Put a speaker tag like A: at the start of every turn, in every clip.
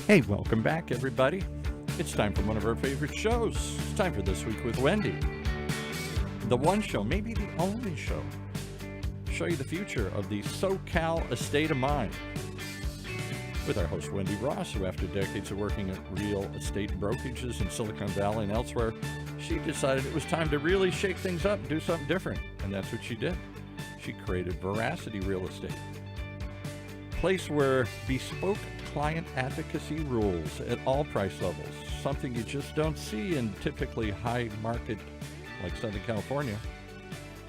A: Hey, welcome back, everybody. It's time for one of our favorite shows. It's time for This Week with Wendy. The one show, maybe the only show, to show you the future of the SoCal estate of mind. With our host, Wendy Ross, who after decades of working at real estate brokerages in Silicon Valley and elsewhere, she decided it was time to really shake things up and do something different. And that's what she did. She created Veracity Real Estate, a place where bespoke client advocacy rules at all price levels, something you just don't see in typically high market like Southern California.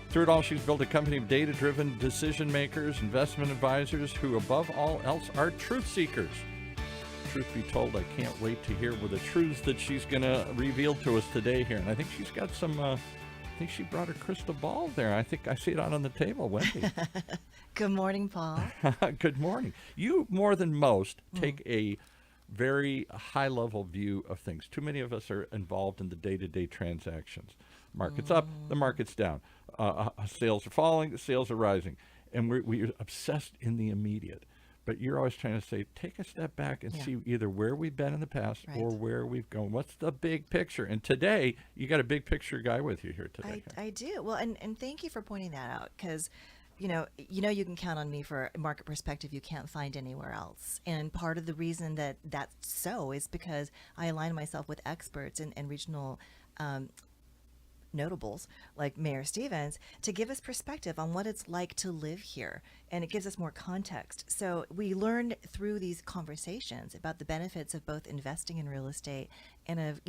A: Through it all, she's built a company of data-driven decision makers, investment advisors who, above all else, are truth seekers. Truth be told, I can't wait to hear the truths that she's going to reveal to us today here. And I think she's got some, I think she brought her crystal ball there. I think I see it out on the table, Wendy.
B: Good morning, Paul.
A: Good morning. You, more than most, take a very high-level view of things. Too many of us are involved in the day-to-day transactions. Market's up, the market's down. Sales are falling, the sales are rising. And we're obsessed in the immediate. But you're always trying to say, take a step back and see either where we've been in the past or where we've gone. What's the big picture? And today, you got a big picture guy with you here today.
B: I do. Well, and thank you for pointing that out, because you know you can count on me for a market perspective you can't find anywhere else. And part of the reason that that's so is because I align myself with experts and regional notables like Mayor Stephens to give us perspective on what it's like to live here, and it gives us more context. So we learned through these conversations about the benefits of both investing in real estate and of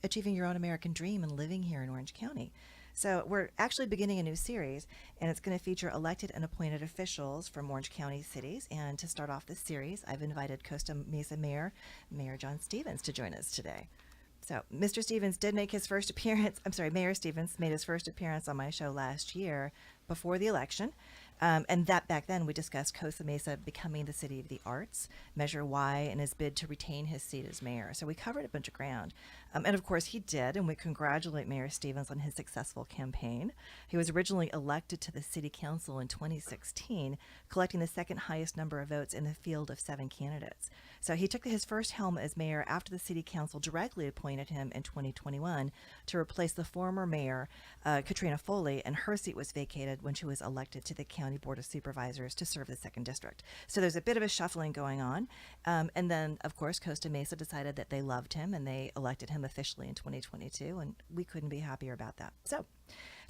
B: achieving your own American dream and living here in Orange County. So we're actually beginning a new series, and it's going to feature elected and appointed officials from Orange County cities. And to start off this series, I've invited Costa Mesa Mayor John Stephens to join us today. So Mr. Stephens did make his first appearance. Mayor Stephens made his first appearance on my show last year before the election. And that back then we discussed Costa Mesa becoming the city of the arts, Measure Y, and his bid to retain his seat as mayor. So we covered a bunch of ground. And of course he did, and we congratulate Mayor Stephens on his successful campaign. He was originally elected to the city council in 2016, collecting the second highest number of votes in the field of 7 candidates. So he took his first helm as mayor after the city council directly appointed him in 2021 to replace the former mayor, Katrina Foley, and her seat was vacated when she was elected to the County Board of Supervisors to serve the 2nd District. So there's a bit of a shuffling going on. And then, of course, Costa Mesa decided that they loved him and they elected him officially in 2022, and we couldn't be happier about that. So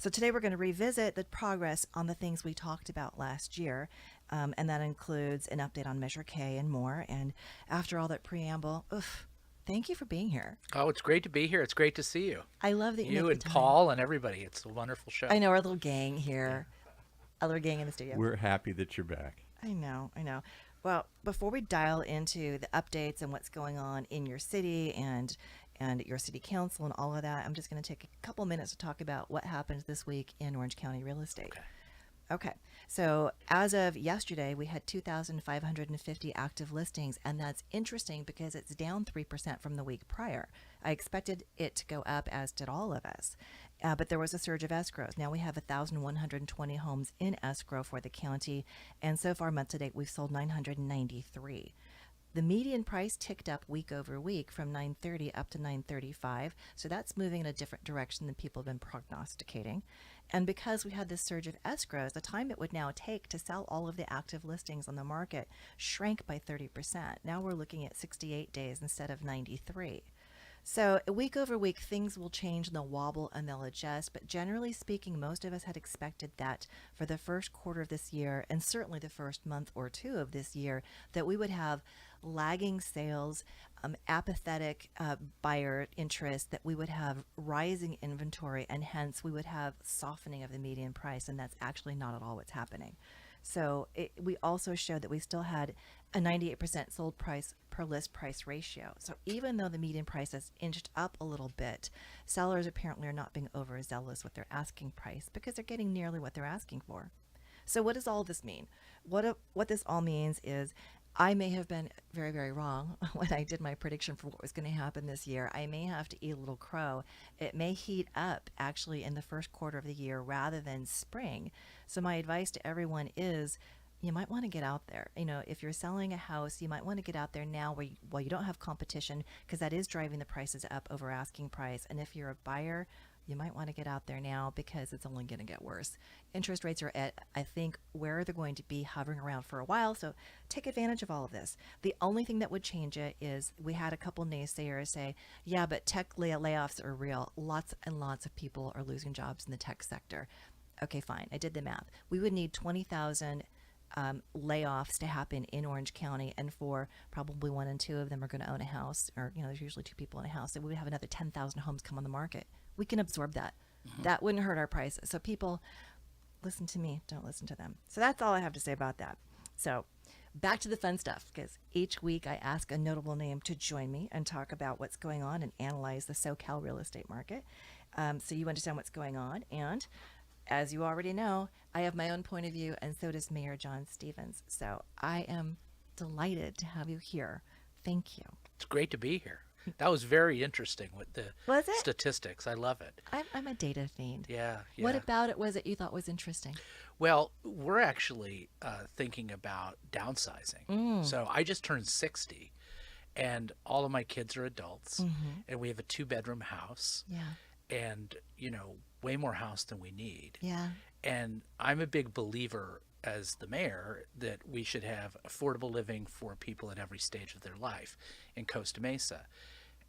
B: today we're going to revisit the progress on the things we talked about last year, and that includes an update on Measure K and more. And after all that preamble, thank you for being here.
C: Oh, it's great to be here. It's great to see you.
B: I love that
C: you and Paul and everybody. It's a wonderful show.
B: I know, our little gang here, our little gang in the studio.
A: We're happy that you're back.
B: I know. Well, before we dial into the updates and what's going on in your city and your city council and all of that, I'm just going to take a couple minutes to talk about what happened this week in Orange County real estate. Okay. So as of yesterday, we had 2,550 active listings, and that's interesting because it's down 3% from the week prior. I expected it to go up, as did all of us, but there was a surge of escrows. Now we have 1,120 homes in escrow for the county, and so far month to date, we've sold 993. The median price ticked up week over week from $930 up to $935, so that's moving in a different direction than people have been prognosticating. And because we had this surge of escrows, the time it would now take to sell all of the active listings on the market shrank by 30%. Now we're looking at 68 days instead of 93. So week over week, things will change and they'll wobble and they'll adjust. But generally speaking, most of us had expected that for the first quarter of this year, and certainly the first month or two of this year, that we would have lagging sales, apathetic buyer interest, that we would have rising inventory, and hence we would have softening of the median price. And that's actually not at all what's happening. So we also showed that we still had a 98% sold price per list price ratio. So even though the median price has inched up a little bit, sellers apparently are not being overzealous with their asking price because they're getting nearly what they're asking for. So what does all this mean? What this all means is I may have been very, very wrong when I did my prediction for what was going to happen this year. I may have to eat a little crow. It may heat up actually in the first quarter of the year rather than spring. So my advice to everyone is you might want to get out there. If you're selling a house, you might want to get out there now while you don't have competition, because that is driving the prices up over asking price. And if you're a buyer, you might want to get out there now because it's only going to get worse. Interest rates are at, I think, where they're going to be hovering around for a while. So take advantage of all of this. The only thing that would change it is we had a couple naysayers say, yeah, but tech layoffs are real. Lots and lots of people are losing jobs in the tech sector. Okay, fine. I did the math. We would need 20,000 layoffs to happen in Orange County, and for probably 1 and 2 of them are going to own a house, or there's usually 2 people in a house, and we would have another 10,000 homes come on the market. We can absorb that. That wouldn't hurt our prices. So people, listen to me, don't listen to them. So that's all I have to say about that. So back to the fun stuff, because each week I ask a notable name to join me and talk about what's going on and analyze the SoCal real estate market, so you understand what's going on. And as you already know, I have my own point of view, and so does Mayor John Stephens. So I am delighted to have you here. Thank you.
C: It's great to be here. That was very interesting with the
B: Was it?
C: statistics. I love it.
B: I'm a data fiend.
C: Yeah.
B: What about it was it you thought was interesting?
C: Well, we're actually thinking about downsizing. So I just turned 60, and all of my kids are adults, and we have a 2-bedroom house.
B: Yeah.
C: And, way more house than we need.
B: Yeah.
C: And I'm a big believer as the mayor that we should have affordable living for people at every stage of their life in Costa Mesa.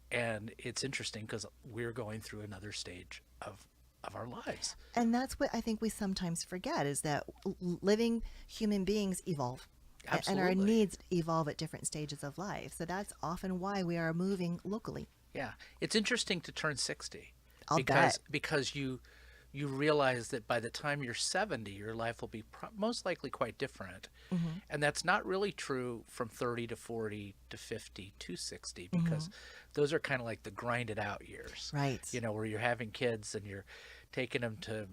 C: And it's interesting because we're going through another stage of our lives.
B: And that's what I think we sometimes forget, is that living human beings evolve.
C: Absolutely.
B: And our needs evolve at different stages of life. So that's often why we are moving locally.
C: Yeah. It's interesting to turn 60.
B: I'll bet.
C: Because you realize that by the time you're 70, your life will be most likely quite different. And that's not really true from 30 to 40 to 50 to 60, because those are kind of like the grinded out years.
B: Right.
C: Where you're having kids and you're taking them to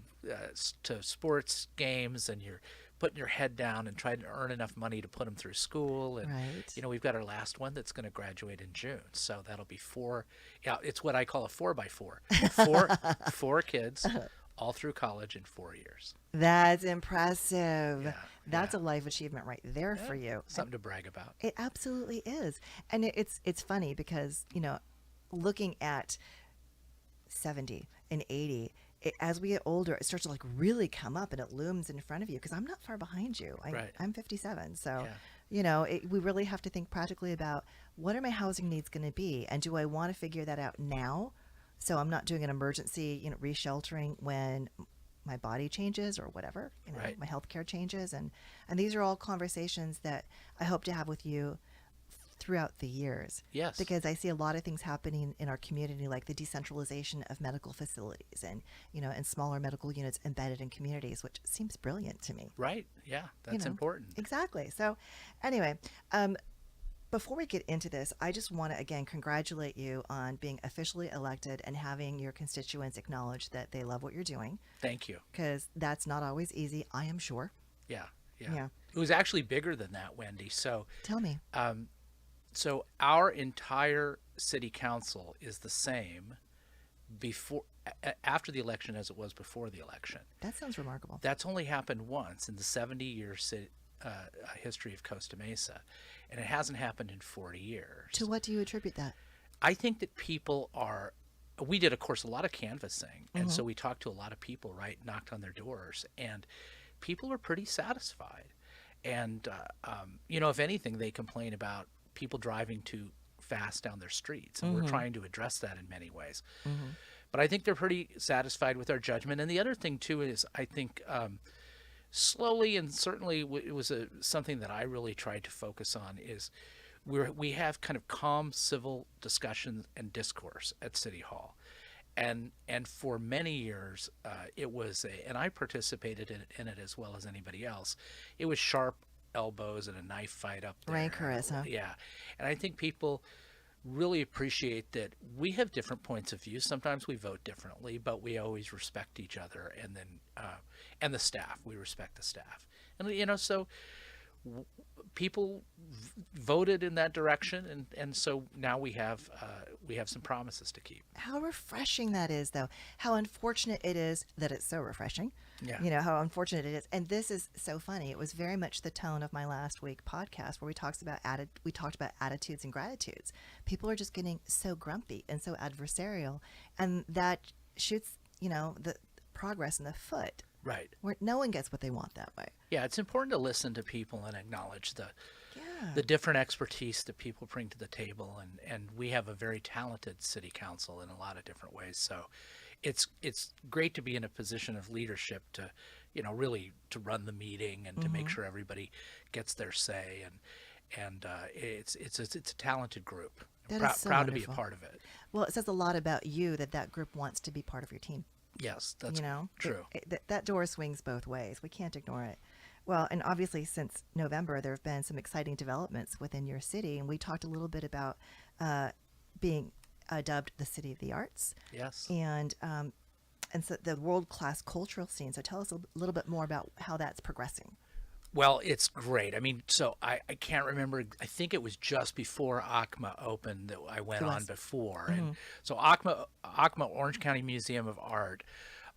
C: sports games, and you're putting your head down and trying to earn enough money to put them through school. And,
B: Right.
C: we've got our last one that's going to graduate in June. So that'll be 4. Yeah, it's what I call a 4x4. Four kids all through college in 4 years.
B: That's impressive.
C: Yeah,
B: That's a life achievement right there for you.
C: Something to brag about.
B: It absolutely is. And it's funny because, looking at 70 and 80, as we get older, it starts to really come up, and it looms in front of you, because I'm not far behind you.
C: Right.
B: I'm 57. So,
C: Yeah.
B: we really have to think practically about what are my housing needs going to be? And do I want to figure that out now? So I'm not doing an emergency, resheltering when my body changes or whatever,
C: Right.
B: my healthcare changes. And these are all conversations that I hope to have with you throughout the years.
C: Yes.
B: Because I see a lot of things happening in our community, like the decentralization of medical facilities and, and smaller medical units embedded in communities, which seems brilliant to me.
C: Right. Yeah. That's important.
B: Exactly. So anyway, before we get into this, I just want to, again, congratulate you on being officially elected and having your constituents acknowledge that they love what you're doing,
C: Thank you.
B: because that's not always easy, I am sure.
C: Yeah.
B: Yeah.
C: It was actually bigger than that, Wendy. So
B: Tell me.
C: So our entire city council is the same after the election as it was before the election.
B: That sounds remarkable.
C: That's only happened once in the 70-year history of Costa Mesa, and it hasn't happened in 40 years.
B: To what do you attribute that?
C: I think that we did, of course, a lot of canvassing, and so we talked to a lot of people, right, knocked on their doors, and people were pretty satisfied. And, if anything, they complain about people driving too fast down their streets, and we're trying to address that in many ways. But I think they're pretty satisfied with our judgment. And the other thing too is, I think slowly, and certainly it was something that I really tried to focus on, is we have kind of calm civil discussion and discourse at City Hall. And for many years, it was and I participated in it as well as anybody else. It was sharp elbows and a knife fight up there.
B: Rancorous, huh?
C: Yeah. And I think people really appreciate that we have different points of view. Sometimes we vote differently, but we always respect each other. And then, and the staff, we respect the staff. And, so people voted in that direction, and so now we have some promises to keep.
B: How refreshing that is, though. How unfortunate it is that it's so refreshing.
C: Yeah.
B: You know, how unfortunate it is. And this is so funny. It was very much the tone of my last week podcast where we talked about attitudes and gratitudes. People are just getting so grumpy and so adversarial, and that shoots, the progress in the foot.
C: Right.
B: Where no one gets what they want that way.
C: Yeah, it's important to listen to people and acknowledge the
B: Yeah.
C: different expertise that people bring to the table, and we have a very talented city council in a lot of different ways. So it's great to be in a position of leadership to, really to run the meeting and to make sure everybody gets their say, and it's a talented group.
B: That is so
C: proud to be a
B: wonderful.
C: part of it.
B: Well, it says a lot about you that group wants to be part of your team.
C: Yes, that's true.
B: That door swings both ways. We can't ignore it. Well, and obviously since November, there have been some exciting developments within your city, and we talked a little bit about being dubbed the City of the Arts.
C: Yes.
B: And so the world-class cultural scene. So tell us a little bit more about how that's progressing.
C: Well, it's great. I mean, so I can't remember. I think it was just before ACMA opened that I went on before. And so ACMA Orange County Museum of Art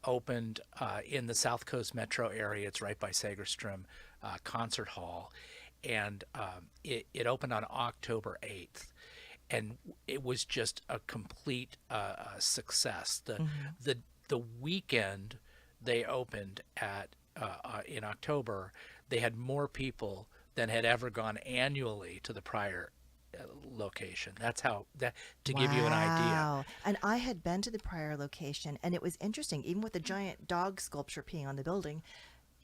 C: opened in the South Coast metro area. It's right by Segerstrom Concert Hall. And it opened on October 8th. And it was just a complete success. The weekend they opened at in October, they had more people than had ever gone annually to the prior location. That's how to give you an idea.
B: Wow. And I had been to the prior location, and it was interesting. Even with the giant dog sculpture peeing on the building,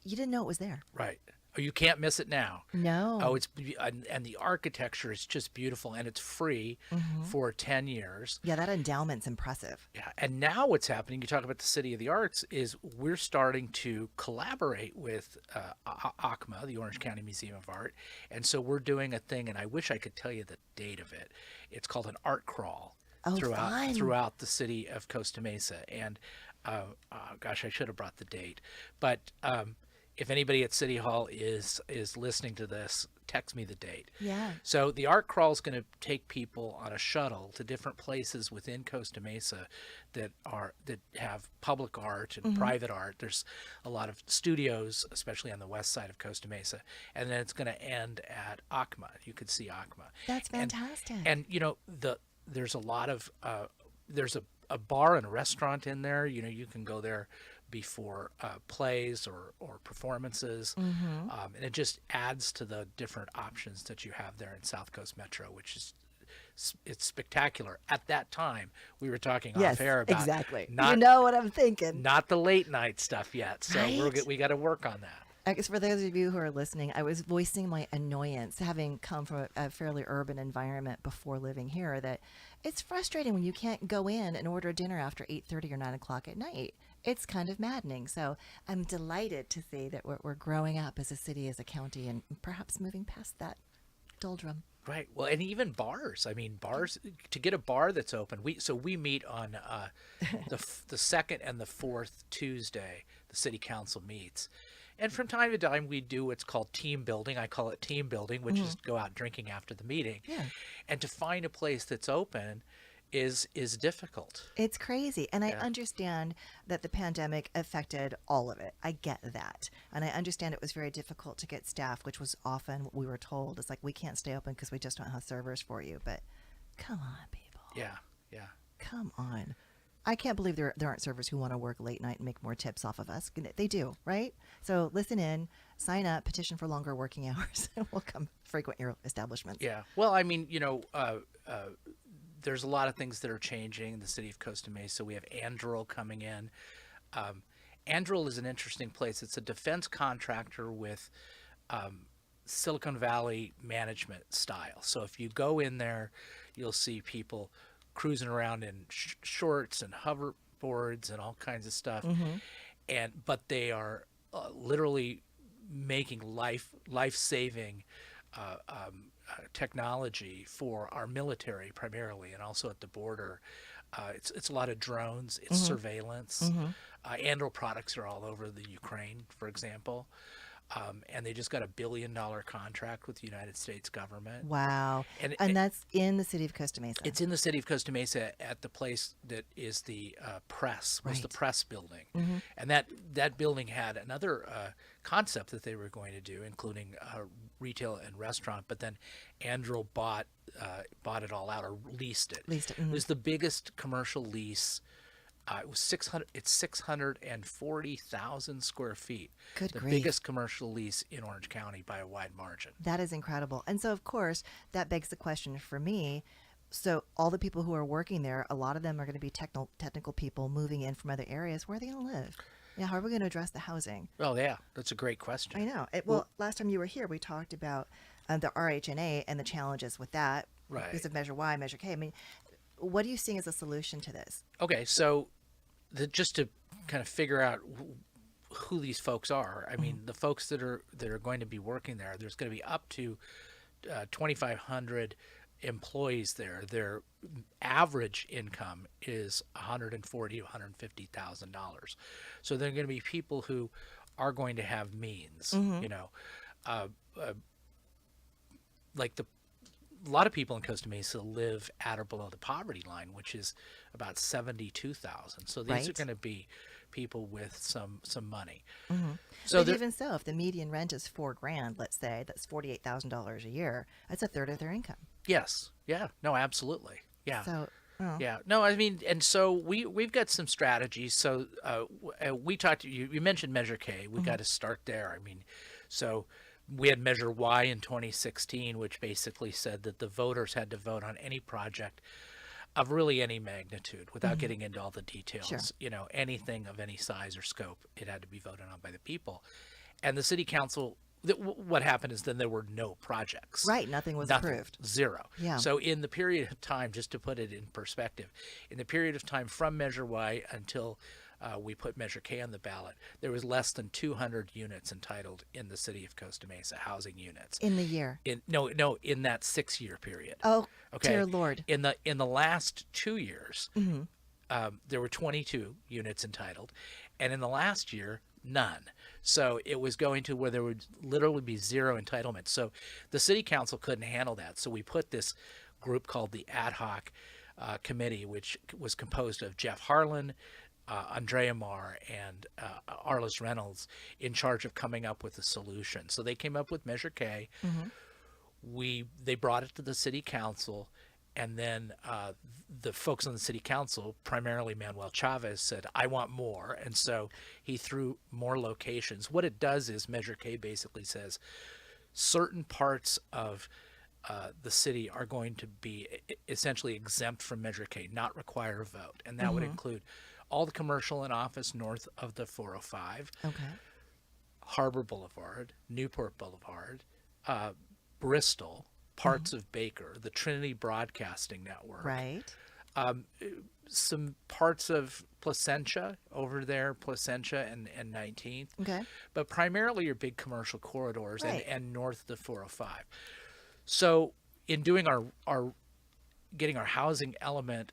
B: you didn't know it was there.
C: Right. Oh, you can't miss it now.
B: No.
C: Oh, and the architecture is just beautiful, and it's free for 10 years.
B: Yeah, that endowment's impressive.
C: Yeah, and now what's happening, you talk about the City of the Arts, is we're starting to collaborate with ACMA, the Orange County Museum of Art, and so we're doing a thing, and I wish I could tell you the date of it. It's called an art crawl throughout the city of Costa Mesa, and gosh, I should have brought the date, but if anybody at City Hall is listening to this, text me the date.
B: Yeah.
C: So the art crawl is going to take people on a shuttle to different places within Costa Mesa that have public art and private art. There's a lot of studios, especially on the west side of Costa Mesa, and then it's going to end at ACMA. You could see ACMA.
B: That's fantastic.
C: And there's a lot of there's a bar and a restaurant in there. You can go there before plays or performances, and it just adds to the different options that you have there in South Coast Metro, which is it's spectacular. At that time, we were talking off air about
B: exactly.
C: Not,
B: you know what I'm thinking.
C: not the late night stuff yet, so
B: Right?
C: we got to work on that.
B: I guess for those of you who are listening, I was voicing my annoyance, having come from a fairly urban environment before living here, that it's frustrating when you can't go in and order dinner after 8:30 or 9 o'clock at night. It's kind of maddening. So I'm delighted to see that we're growing up as a city, as a county, and perhaps moving past that doldrum.
C: Right. Well, and even bars. I mean, bars, to get a bar that's open. We meet on the second and the fourth Tuesday. The city council meets, and from time to time we do what's called team building. I call it team building, which is go out drinking after the meeting.
B: Yeah.
C: And to find a place that's open is difficult.
B: It's crazy. And I
C: Yeah.
B: understand that the pandemic affected all of it. I get that. And I understand it was very difficult to get staff, which was often what we were told. It's like, we can't stay open because we just don't have servers for you. But come on, people.
C: Yeah. Yeah.
B: Come on. I can't believe there aren't servers who want to work late night and make more tips off of us. They do, right? So listen in, sign up, petition for longer working hours, and we'll come frequent your establishments.
C: Yeah. Well, I mean, there's a lot of things that are changing in the city of Costa Mesa. We have Anduril coming in. Anduril is an interesting place. It's a defense contractor with Silicon Valley management style. So if you go in there, you'll see people cruising around in shorts and hoverboards and all kinds of stuff. But they are literally making life-saving technology for our military primarily, and also at the border. It's a lot of drones. It's surveillance. Anduril products are all over the Ukraine, for example. and they just got $1 billion contract with the United States government.
B: Wow.
C: And
B: And that's in the city of Costa Mesa.
C: it's in the city of Costa Mesa at the place that is the press, was the
B: Right.
C: press building. And that building had another concept that they were going to do, including retail and restaurant, but then Andrew bought it all out, or leased it.
B: Leased it,
C: It was the biggest commercial lease. It was 600. It's 640,000 square feet.
B: Good
C: the
B: grief.
C: biggest commercial lease in Orange County by a wide margin.
B: That is incredible. And so, of course, that begs the question for me. So, all the people who are working there, a lot of them are going to be technical people moving in from other areas. Where are they going to live? Yeah, how are we going to address the housing?
C: Oh yeah, that's a great question.
B: I know. Well, last time you were here, we talked about the RHNA and the challenges with that.
C: Right.
B: Because of Measure Y, Measure K. I mean, what are you seeing as a solution to this?
C: Okay, so just to kind of figure out who these folks are, I mean, the folks that are going to be working there, there's going to be up to 2,500 employees there. Their average income is $140,000 to $150,000. So they're going to be people who are going to have means. You know, like a lot of people in Costa Mesa live at or below the poverty line, which is about 72,000. So these are
B: Right.
C: going to be people with some money.
B: So
C: So
B: even so, if the median rent is $4,000, let's say, that's $48,000 a year. That's a third of their income.
C: yes, yeah, no, absolutely, yeah.
B: So, oh,
C: Yeah, no, I mean, and so we've got some strategies. So we talked to you. You mentioned Measure K. We got to start there. I mean, so we had Measure Y in 2016, which basically said that the voters had to vote on any project of really any magnitude, without getting into all the details.
B: Sure.
C: You know, anything of any size or scope, it had to be voted on by the people. And the city council. What happened is then there were no projects.
B: right, nothing was
C: Nothing.
B: approved.
C: Zero.
B: Yeah.
C: So in the period of time, just to put it in perspective, in the period of time from Measure Y until we put Measure K on the ballot, there was less than 200 units entitled in the city of Costa Mesa, housing units.
B: In the year.
C: In that 6-year period.
B: Oh,
C: Okay.
B: dear Lord.
C: In the last 2 years, there were 22 units entitled, and in the last year, none. So it was going to where there would literally be zero entitlement. So the city council couldn't handle that. So we put this group called the ad hoc committee, which was composed of Jeff Harlan, Andrea Marr, and Arliss Reynolds, in charge of coming up with a solution. So they came up with Measure K. They brought it to the city council, and then the folks on the city council, primarily Manuel Chavez, said, I want more. And so he threw more locations. What it does is Measure K basically says certain parts of the city are going to be essentially exempt from Measure K, not require a vote. And that would include all the commercial and office north of the 405,
B: Okay.
C: Harbor Boulevard, Newport Boulevard, Bristol, parts of Baker, the Trinity Broadcasting Network,
B: Right.
C: some parts of Placentia over there, Placentia and 19th,
B: Okay.
C: but primarily your big commercial corridors
B: Right.
C: and north of the 405. So in doing our getting our housing element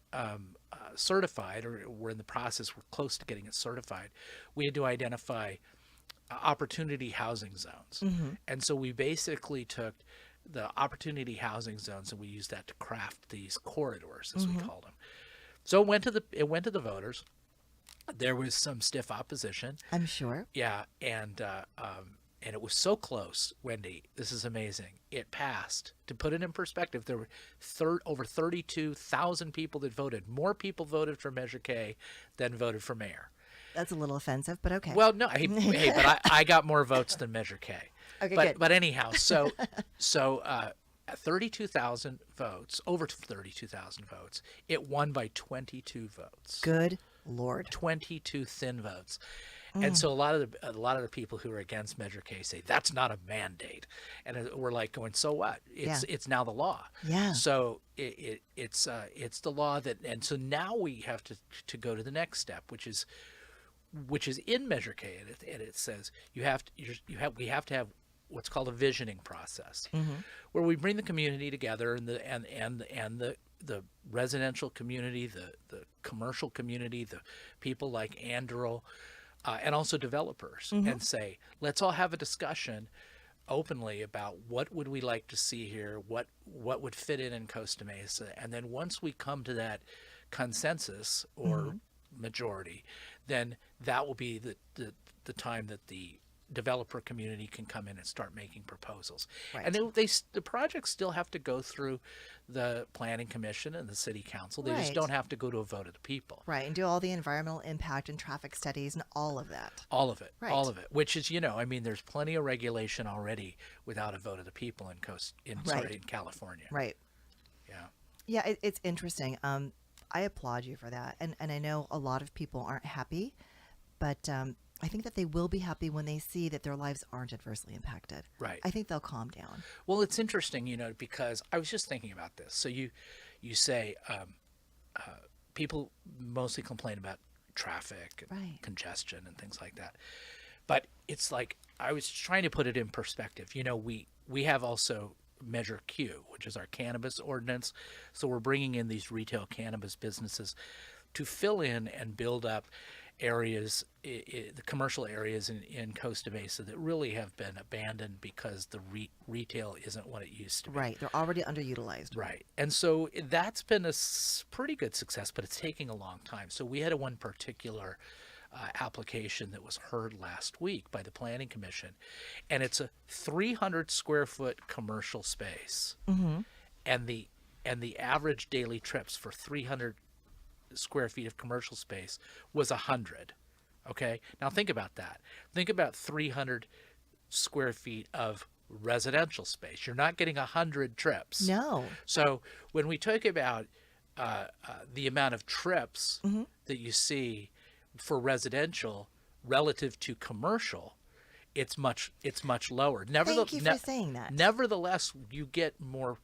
C: certified, or we're in the process, we're close to getting it certified, we had to identify opportunity housing zones. And so we basically took the opportunity housing zones and we used that to craft these corridors, as we called them. So it went to the voters. There was some stiff opposition.
B: I'm sure.
C: Yeah, and it was so close, Wendy. This is amazing. It passed. To put it in perspective, there were over 32,000 people that voted. More people voted for Measure K than voted for mayor.
B: That's a little offensive, but okay.
C: Well, no, hey, but I got more votes than Measure K.
B: Okay,
C: but
B: good.
C: but anyhow, so 32,000 votes, over 32,000 votes. It won by 22 votes.
B: Good Lord.
C: 22 thin votes. And so a lot of the people who are against Measure K say that's not a mandate, and we're like going, so what? It's now the law.
B: Yeah.
C: So it's the law that, and so now we have to go to the next step, which is in Measure K, and it says we have to have what's called a visioning process, where we bring the community together and the residential community, the commercial community, the people like Andrew, and also developers, and say, let's all have a discussion openly about what would we like to see here, what would fit in Costa Mesa, and then once we come to that consensus or majority, then that will be the time that the developer community can come in and start making proposals.
B: Right.
C: And the projects still have to go through the planning commission and the city council. They just
B: Right.
C: don't have to go to a vote of the people.
B: Right, and do all the environmental impact and traffic studies and all of that.
C: All of it,
B: Right.
C: all of it. Which is, I mean, there's plenty of regulation already without a vote of the people in
B: Right.
C: in California.
B: Right.
C: Yeah.
B: Yeah, it's interesting. I applaud you for that, and I know a lot of people aren't happy, but I think that they will be happy when they see that their lives aren't adversely impacted.
C: Right.
B: I think they'll calm down.
C: Well, it's interesting, because I was just thinking about this. So you say people mostly complain about traffic and
B: Right.
C: congestion and things like that. But it's like, I was trying to put it in perspective. We have also Measure Q, which is our cannabis ordinance. So we're bringing in these retail cannabis businesses to fill in and build up areas, the commercial areas in Costa Mesa that really have been abandoned because the retail isn't what it used to be.
B: Right, they're already underutilized.
C: Right. And so that's been a pretty good success, but it's taking a long time. So we had one particular application that was heard last week by the Planning Commission, and it's a 300 square foot commercial space. And the average daily trips for 300 square feet of commercial space was 100. Okay, now think about that. Think about 300 square feet of residential space. You're not getting 100 trips.
B: No.
C: So when we talk about the amount of trips that you see for residential relative to commercial, it's much lower.
B: Thank you for saying that.
C: Nevertheless, you get more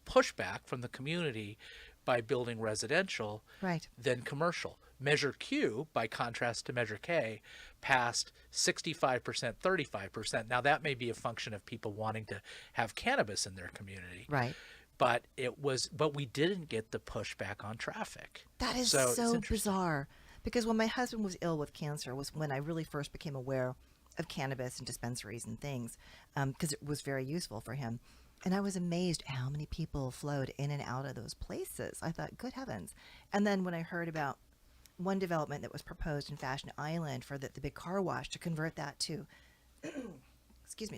C: pushback from the community by building residential
B: Right.
C: than commercial. Measure Q, by contrast to Measure K, passed 65%, 35%. Now that may be a function of people wanting to have cannabis in their community.
B: Right.
C: But we didn't get the pushback on traffic.
B: That is
C: So it's
B: so
C: interesting.
B: bizarre. Because when my husband was ill with cancer was when I really first became aware of cannabis and dispensaries and things, because it was very useful for him. And I was amazed how many people flowed in and out of those places. I thought, good heavens. And then when I heard about one development that was proposed in Fashion Island for the big car wash to convert that to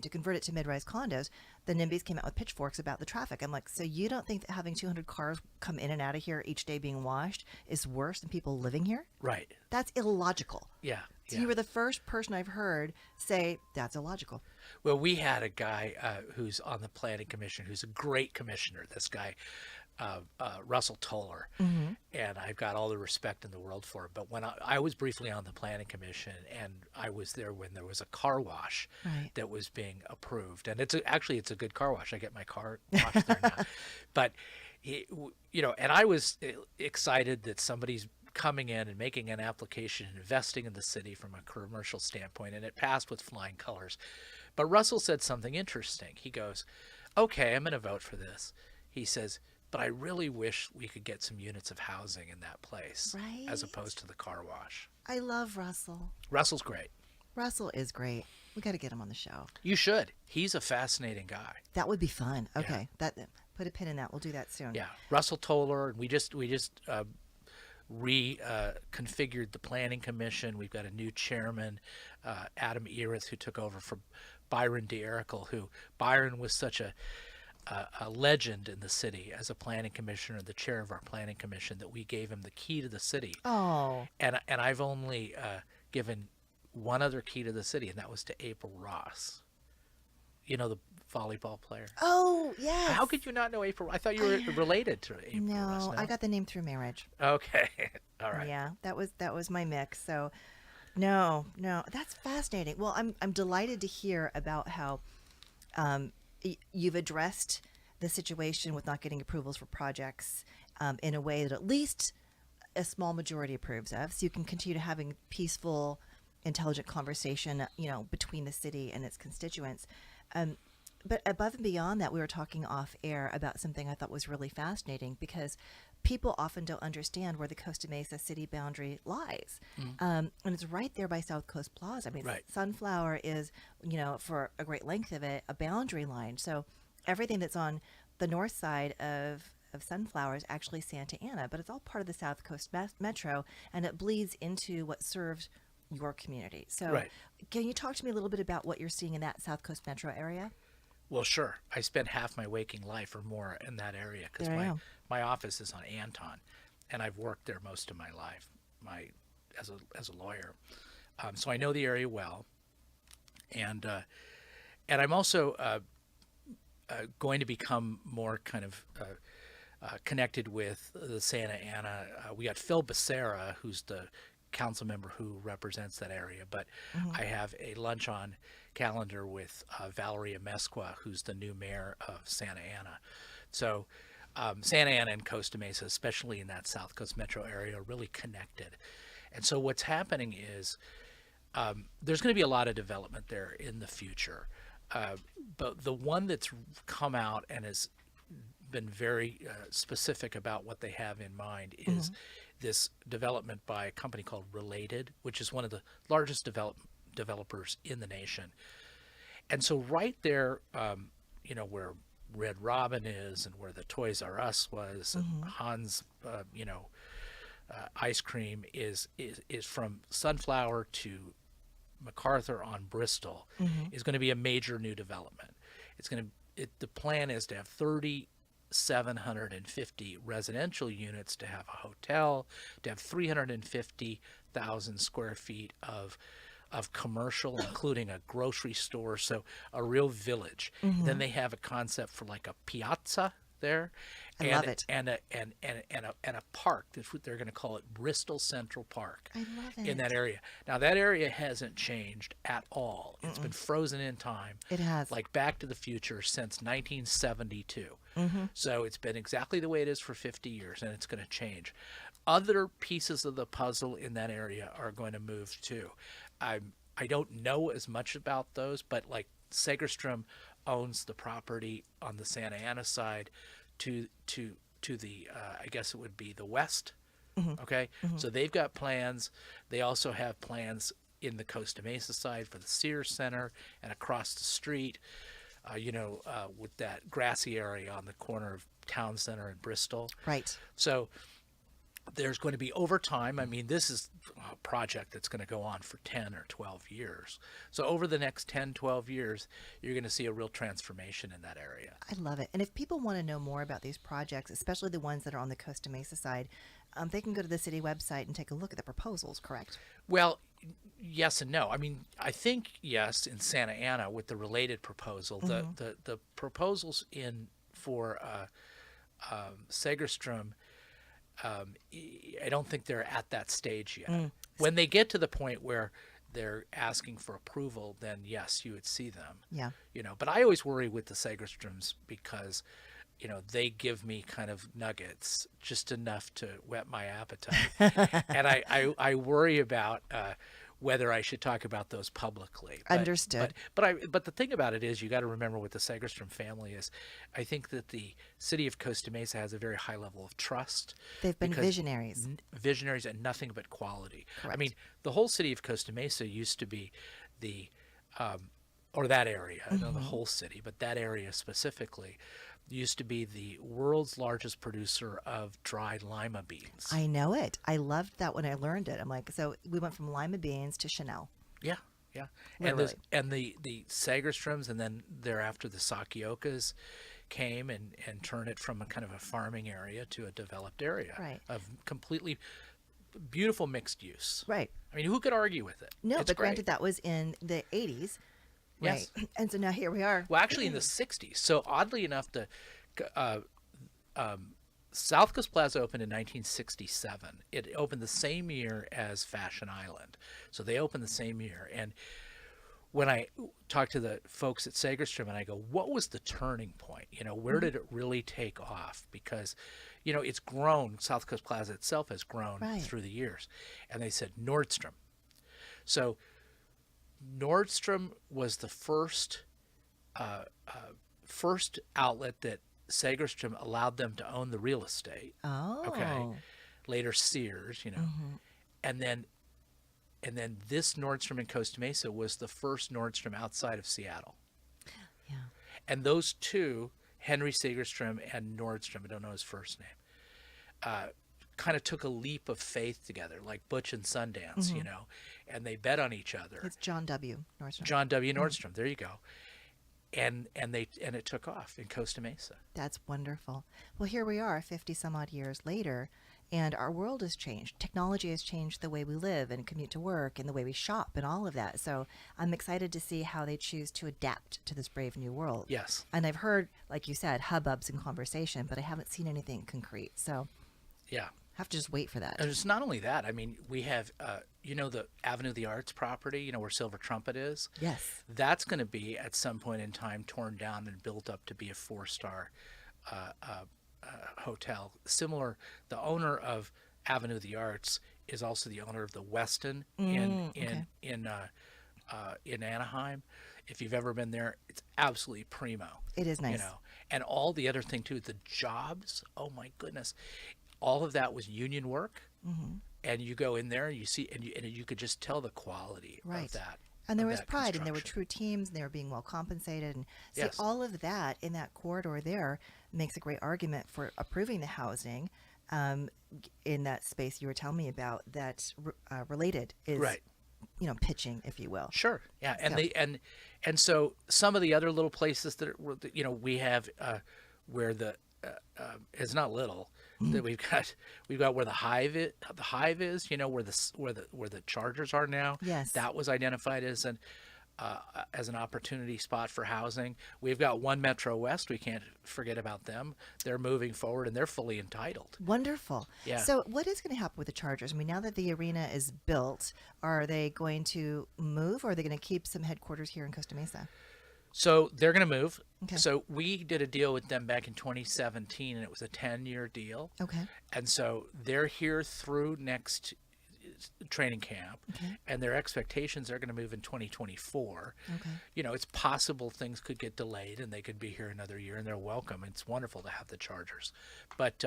B: to convert it to mid-rise condos, the NIMBYs came out with pitchforks about the traffic. I'm like, so you don't think that having 200 cars come in and out of here each day being washed is worse than people living here?
C: Right.
B: That's illogical.
C: Yeah.
B: So you were the first person I've heard say that's illogical.
C: Well, we had a guy who's on the Planning Commission who's a great commissioner, this guy, Russell Toller. And I've got all the respect in the world for him. But when I was briefly on the Planning Commission, and I was there when there was a car wash
B: Right.
C: that was being approved. And it's a good car wash. I get my car washed there now. But, and I was excited that somebody's coming in and making an application, investing in the city from a commercial standpoint, and it passed with flying colors. But Russell said something interesting. He goes, okay, I'm going to vote for this. He says, but I really wish we could get some units of housing in that place,
B: Right.
C: as opposed to the car wash.
B: I love Russell.
C: Russell's great.
B: Russell is great. We got to get him on the show.
C: You should. He's a fascinating guy.
B: That would be fun. Okay, put a pin in that. We'll do that soon.
C: Yeah, Russell Toller, and we just reconfigured the Planning Commission. We've got a new chairman, Adam Erith, who took over for Byron DeEricle, who Byron was such a legend in the city as a planning commissioner, the chair of our planning commission, that we gave him the key to the city.
B: Oh.
C: And I've only given one other key to the city, and that was to April Ross. You know, the volleyball player.
B: Oh, yes.
C: How could you not know April? I thought you were related to April Ross.
B: No, I got the name through marriage.
C: Okay. All right.
B: Yeah, that was my mix. So, no, that's fascinating. Well, I'm delighted to hear about how you've addressed the situation with not getting approvals for projects in a way that at least a small majority approves of, so you can continue to having peaceful, intelligent conversation, between the city and its constituents. But above and beyond that, we were talking off air about something I thought was really fascinating, because people often don't understand where the Costa Mesa city boundary lies. And it's right there by South Coast Plaza. I mean,
C: Right.
B: Sunflower is, for a great length of it, a boundary line. So everything that's on the north side of Sunflower is actually Santa Ana, but it's all part of the South Coast Metro, and it bleeds into what serves your community. So
C: Right.
B: can you talk to me a little bit about what you're seeing in that South Coast Metro area?
C: Well, sure. I spend half my waking life or more in that area because
B: There you go.
C: my office is on Anton, and I've worked there most of my life, as a lawyer. So I know the area well, and I'm also going to become more kind of connected with the Santa Ana. We got Phil Becerra, who's the council member who represents that area, but I have a lunch on calendar with Valeria Mesqua, who's the new mayor of Santa Ana. So Santa Ana and Costa Mesa, especially in that South Coast Metro area, are really connected. And so what's happening is there's going to be a lot of development there in the future. But the one that's come out and has been very specific about what they have in mind is this development by a company called Related, which is one of the largest developers in the nation. And so right there, where Red Robin is and where the Toys R Us was and Hans, ice cream is from Sunflower to MacArthur on Bristol is going to be a major new development. The plan is to have 3,750 residential units, to have a hotel, to have 350,000 square feet of commercial, including a grocery store, so a real village. Then they have a concept for like a piazza there,
B: I love it.
C: and a park. They're going to call it Bristol Central Park.
B: I love it.
C: In that area. Now that area hasn't changed at all. It's been frozen in time.
B: It has.
C: Like Back to the Future since 1972. So it's been exactly the way it is for 50 years, and it's going to change. Other pieces of the puzzle in that area are going to move too. I don't know as much about those, but like Segerstrom owns the property on the Santa Ana side to the I guess it would be the west. Okay, so they've got plans. They also have plans in the Costa Mesa side for the Sears Center and across the street, with that grassy area on the corner of Town Center and Bristol.
B: Right.
C: So there's going to be, over time, I mean, this is a project that's going to go on for 10 or 12 years. So over the next 10, 12 years, you're going to see a real transformation in that area.
B: I love it. And if people want to know more about these projects, especially the ones that are on the Costa Mesa side, they can go to the city website and take a look at the proposals, correct?
C: Well, yes and no. I mean, I think, yes, in Santa Ana with the Related proposal, the proposals for Segerstrom, I don't think they're at that stage yet. When they get to the point where they're asking for approval, then yes, you would see them.
B: Yeah.
C: But I always worry with the Segerstroms because, they give me kind of nuggets, just enough to whet my appetite. And I worry about whether I should talk about those publicly.
B: Understood.
C: But the thing about it is, you got to remember what the Segerstrom family is. I think that the city of Costa Mesa has a very high level of trust.
B: They've been
C: because
B: visionaries.
C: Visionaries and nothing but quality.
B: Correct.
C: I mean, the whole city of Costa Mesa used to be or that area, not the whole city, but that area specifically, used to be the world's largest producer of dried lima beans.
B: I know it. I loved that when I learned it. I'm like, so we went from lima beans to Chanel.
C: Yeah.
B: Literally.
C: And the Segerstroms, and then thereafter the Sakiokas came and turned it from a kind of a farming area to a developed area.
B: Right.
C: Of completely beautiful mixed use.
B: Right.
C: I mean, who could argue with it?
B: No,
C: It's
B: but
C: great.
B: granted, that was in the 80s.
C: Yes.
B: Right. And so now here we are.
C: Well, actually in the 60s. So oddly enough, the South Coast Plaza opened in 1967. It opened the same year as Fashion Island. So they opened the same year. And when I talk to the folks at Segerstrom and I go, what was the turning point? Where did it really take off? Because, it's grown. South Coast Plaza itself has grown
B: Right.
C: through the years. And they said Nordstrom. So Nordstrom was the first outlet that Segerstrom allowed them to own the real estate.
B: Oh.
C: Okay. Later Sears, and then this Nordstrom in Costa Mesa was the first Nordstrom outside of Seattle.
B: Yeah.
C: And those two, Henry Segerstrom and Nordstrom, I don't know his first name, kind of took a leap of faith together, like Butch and Sundance, and they bet on each other.
B: It's John W. Nordstrom.
C: John W. Nordstrom, there you go. And it took off in Costa Mesa.
B: That's wonderful. Well, here we are 50 some odd years later, and our world has changed. Technology has changed the way we live and commute to work and the way we shop and all of that. So I'm excited to see how they choose to adapt to this brave new world.
C: Yes.
B: And I've heard, like you said, hubbubs in conversation, but I haven't seen anything concrete. So
C: Yeah.
B: have to just wait for that.
C: And it's not only that. I mean, we have, the Avenue of the Arts property, where Silver Trumpet is?
B: Yes.
C: That's going to be, at some point in time, torn down and built up to be a 4-star hotel. Similar, the owner of Avenue of the Arts is also the owner of the Westin in Anaheim. If you've ever been there, it's absolutely primo.
B: It is nice.
C: And all the other thing, too, the jobs, oh, my goodness. All of that was union work. Mm-hmm. And you go in there and you see, and you could just tell the quality of that.
B: And there was pride, and there were true teams, and they were being well compensated. And see, all of that in that corridor there makes a great argument for approving the housing in that space you were telling me about that's related is,
C: right.
B: Pitching, if you will.
C: Sure. Yeah. And
B: So-
C: and so some of the other little places that we have where the it's not little that we've got where the hive is, where the Chargers are now.
B: Yes.
C: That was identified as an opportunity spot for housing. We've got One Metro West. We can't forget about them. They're moving forward and they're fully entitled.
B: Wonderful.
C: Yeah.
B: So what is going to happen with the Chargers? I mean, now that the arena is built, are they going to move, or are they going to keep some headquarters here in Costa Mesa?
C: So they're going to move.
B: Okay.
C: So we did a deal with them back in 2017, and it was a 10-year deal.
B: Okay.
C: And so they're here through next training camp, and their expectations are going to move in 2024.
B: Okay.
C: It's possible things could get delayed, and they could be here another year, and they're welcome. It's wonderful to have the Chargers. But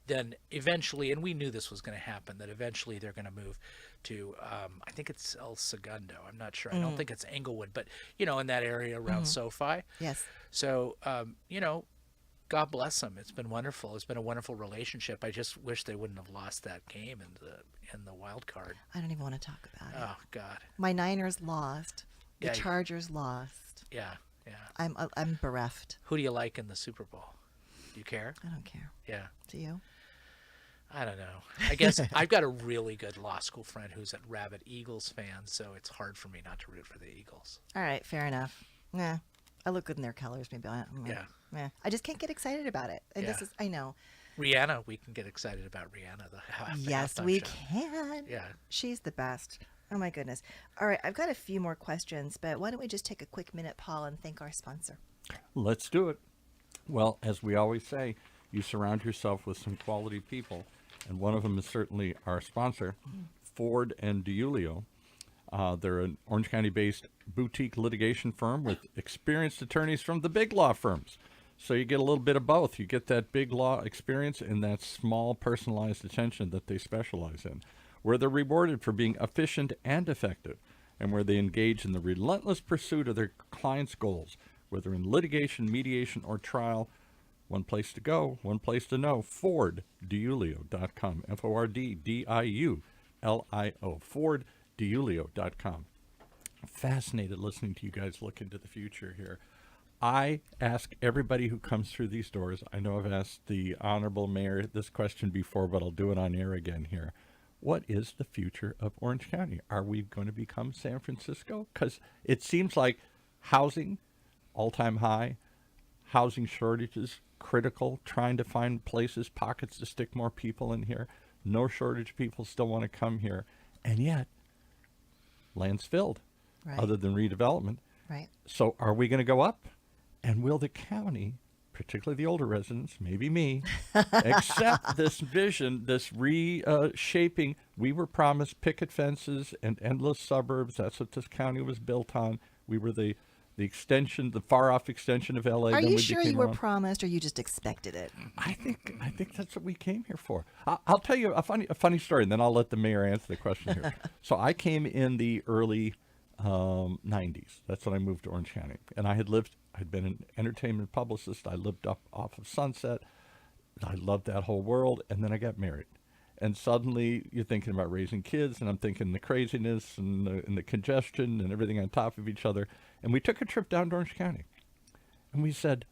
C: then eventually, and we knew this was going to happen, that eventually they're going to move to, I think it's El Segundo. I'm not sure. I don't think it's Englewood, but, in that area around SoFi.
B: Yes.
C: So, God bless them. It's been wonderful. It's been a wonderful relationship. I just wish they wouldn't have lost that game in the wild card.
B: I don't even want to talk about it.
C: Oh, God.
B: My Niners lost. The
C: Yeah.
B: Chargers lost.
C: Yeah, yeah.
B: I'm bereft.
C: Who do you like in the Super Bowl? Do you care?
B: I don't care.
C: Yeah.
B: Do you?
C: I don't know. I guess I've got a really good law school friend who's a rabid Eagles fan, so it's hard for me not to root for the Eagles.
B: All right, fair enough. Yeah, I look good in their colors. Maybe.
C: Yeah.
B: I just can't get excited about it. And this is, I know.
C: Rihanna, we can get excited about Rihanna.
B: Yes,
C: halftime
B: we
C: show.
B: can.
C: Yeah.
B: She's the best. Oh my goodness. All right, I've got a few more questions, but why don't we just take a quick minute, Paul, and thank our sponsor?
A: Let's do it. Well, as we always say, you surround yourself with some quality people, and one of them is certainly our sponsor, Ford and DiUlio. They're an Orange County-based boutique litigation firm with experienced attorneys from the big law firms. So you get a little bit of both. You get that big law experience and that small personalized attention that they specialize in, where they're rewarded for being efficient and effective, and where they engage in the relentless pursuit of their clients' goals, whether in litigation, mediation, or trial. One place to go, one place to know, FordDiulio.com, FordDiulio, FordDiulio.com. Fascinated listening to you guys look into the future here. I ask everybody who comes through these doors, I know I've asked the Honorable Mayor this question before, but I'll do it on air again here. What is the future of Orange County? Are we going to become San Francisco? Because it seems like housing, all-time high, housing shortages, critical, trying to find places, pockets to stick more people in here. No shortage of people still want to come here. And yet, land's filled,
B: Right.
A: other than redevelopment.
B: Right.
A: So are we going to go up? And will the county, particularly the older residents, maybe me, accept this vision, this reshaping? We were promised picket fences and endless suburbs. That's what this county was built on. We were the the extension, the far off extension of LA.
B: Are
A: then
B: you
A: we
B: sure
A: became
B: you were
A: our own.
B: promised, or you just expected it?
A: I think that's what we came here for. I'll tell you a funny story, and then I'll let the mayor answer the question here. So I came in the early 90s. That's when I moved to Orange County, and I'd been an entertainment publicist. I lived up off of Sunset. I loved that whole world, and then I got married. And suddenly you're thinking about raising kids, and I'm thinking the craziness and the congestion and everything on top of each other. And we took a trip down to Orange County, and we said,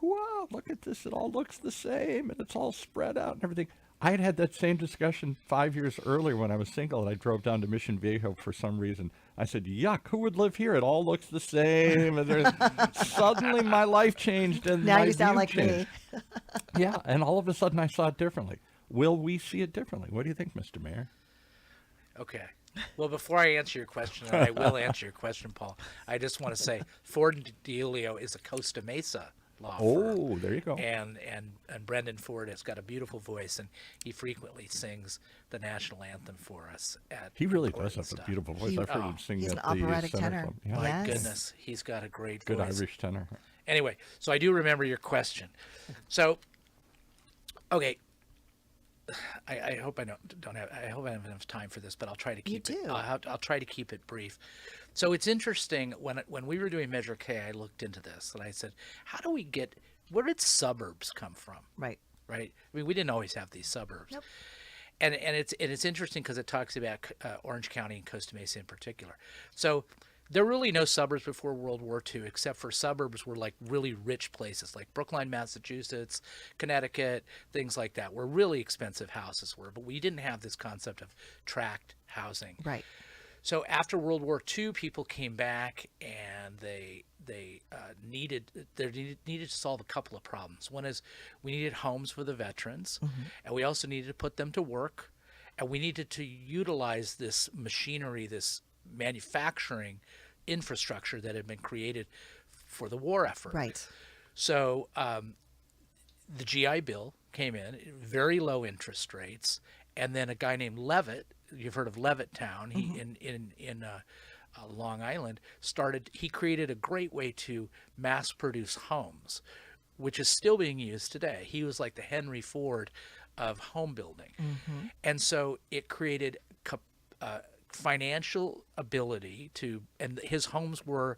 A: wow, look at this. It all looks the same, and it's all spread out and everything. I had that same discussion 5 years earlier when I was single, and I drove down to Mission Viejo for some reason. I said, yuck, who would live here? It all looks the same. And suddenly my life changed, and
B: Now
A: my
B: you sound
A: view
B: like
A: changed.
B: me.
A: Yeah, and all of a sudden I saw it differently. Will we see it differently? What do you think, Mr. Mayor?
C: Okay. Well, before I answer your question, and I will answer your question, Paul, I just want to say Ford DiLeo is a Costa Mesa law firm.
A: Oh, there you go.
C: And Brendan Ford has got a beautiful voice, and he frequently sings the national anthem for us.
A: He really
C: important
A: does have a
C: stuff.
A: beautiful voice. I've heard him sing
B: he's
A: at
B: an
A: the
B: operatic
A: Center
B: tenor.
A: Club. Yeah.
C: My
B: Yes.
C: goodness, he's got a great
A: Good
C: voice.
A: Irish tenor.
C: Anyway, so I do remember your question. So, okay. I hope I don't have. I hope I have enough time for this, but I'll try to keep
B: You
C: it.
B: do.
C: I'll try to keep it brief. So it's interesting when we were doing Measure K, I looked into this and I said, how do we get? Where did suburbs come from?
B: Right.
C: Right. I mean, we didn't always have these suburbs.
B: Nope.
C: And it's interesting because it talks about Orange County and Costa Mesa in particular. So there were really no suburbs before World War II, except for suburbs were like really rich places, like Brookline, Massachusetts, Connecticut, things like that, where really expensive houses were. But we didn't have this concept of tract housing.
B: Right.
C: So after World War II, people came back and they needed to solve a couple of problems. One is we needed homes for the veterans, and we also needed to put them to work, and we needed to utilize this machinery, this manufacturing infrastructure that had been created for the war effort.
B: Right.
C: So the GI Bill came in, very low interest rates, and then a guy named Levitt, you've heard of Levittown, he in Long Island, he created a great way to mass produce homes, which is still being used today. He was like the Henry Ford of home building. And so it created financial ability to, and his homes were,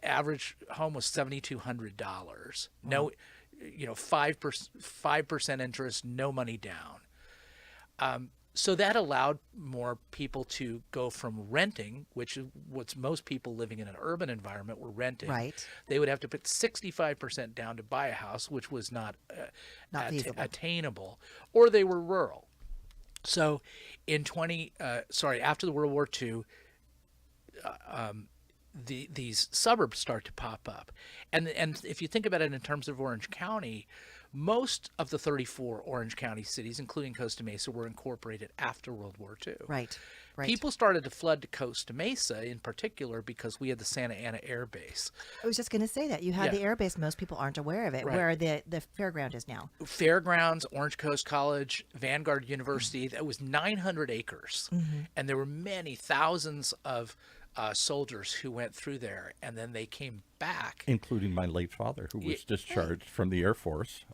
C: average home was $7,200. No, 5% interest, no money down. So that allowed more people to go from renting, which is what most people living in an urban environment were renting.
B: Right.
C: They would have to put 65% down to buy a house, which was not
B: feasible.
C: attainable, or they were rural. So in after the World War II, these suburbs start to pop up. And if you think about it in terms of Orange County, most of the 34 Orange County cities, including Costa Mesa, were incorporated after World War II.
B: Right. Right.
C: People started to flood to Costa Mesa in particular because we had the Santa Ana Air Base.
B: I was just going to say that you had
C: Yeah.
B: the air base. Most people aren't aware of it.
C: Right.
B: Where the fairground is now.
C: Fairgrounds, Orange Coast College, Vanguard University, that was 900 acres. And there were many thousands of soldiers who went through there, and then they came back.
A: Including my late father, who was discharged from the Air Force